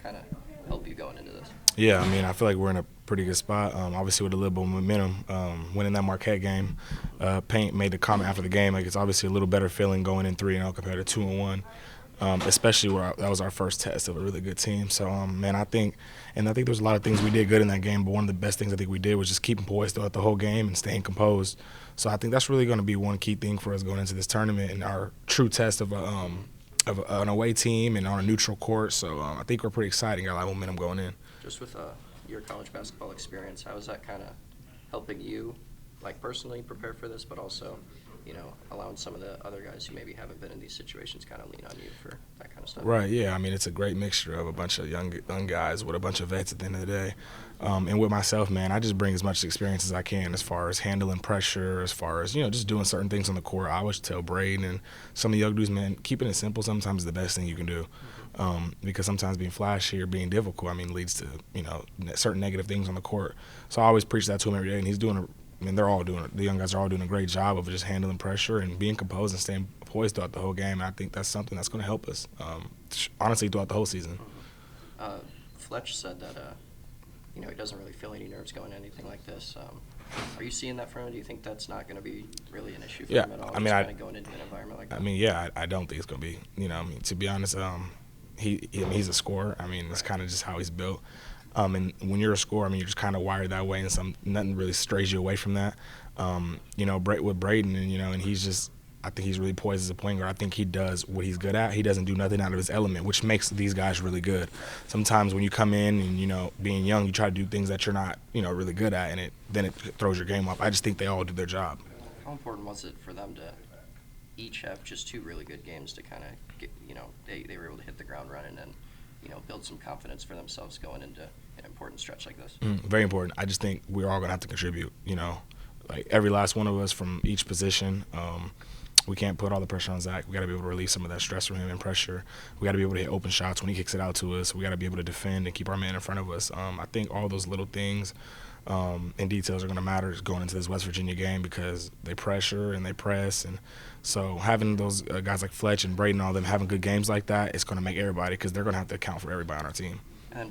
that kind of help you going into this? Yeah, I mean, I feel like we're in a pretty good spot. Obviously, with a little bit of momentum, winning that Marquette game. Paint made the comment after the game, like it's obviously a little better feeling going in 3-0 compared to 2-1. Especially where that was our first test of a really good team. So, man, I think there's a lot of things we did good in that game, but one of the best things I think we did was just keeping poised throughout the whole game and staying composed. So I think that's really going to be one key thing for us going into this tournament and our true test of an away team and on a neutral court. So I think we're pretty exciting. Got a lot of momentum going in. Just with your college basketball experience, how is that kind of helping you, like personally, prepare for this, but also, allowing some of the other guys who maybe haven't been in these situations kind of lean on you for that kind of stuff? Right, yeah. I mean, it's a great mixture of a bunch of young guys with a bunch of vets at the end of the day. And with myself, man, I just bring as much experience as I can as far as handling pressure, as far as, just doing certain things on the court. I always tell Braden and some of the young dudes, man, keeping it simple sometimes is the best thing you can do. Because sometimes being flashy or being difficult, leads to, certain negative things on the court. So I always preach that to him every day, and he's doing the young guys are all doing a great job of just handling pressure and being composed and staying poised throughout the whole game. And I think that's something that's going to help us, honestly, throughout the whole season. Fletch said that, he doesn't really feel any nerves going anything like this. Are you seeing that from him? Do you think that's not going to be really an issue for him at all? Going into an environment like that? I don't think it's going to be. To be honest, he's a scorer. It's kind of just how he's built. And when you're a scorer, you're just kind of wired that way, and nothing really strays you away from that. With Braden, and he's just, I think he's really poised as a point guard. I think he does what he's good at. He doesn't do nothing out of his element, which makes these guys really good. Sometimes when you come in and, being young, you try to do things that you're not, really good at, and then it throws your game off. I just think they all do their job. How important was it for them to each have just two really good games to kind of get, they were able to hit the ground running and, build some confidence for themselves going into an important stretch like this? Very important. I just think we're all going to have to contribute, like every last one of us from each position. We can't put all the pressure on Zach. We got to be able to relieve some of that stress from him and pressure. We got to be able to hit open shots when he kicks it out to us. We got to be able to defend and keep our man in front of us. I think all those little things and details are going to matter going into this West Virginia game because they pressure and they press. And so having those guys like Fletch and Braden, all them having good games like that, it's going to make everybody, because they're going to have to account for everybody on our team.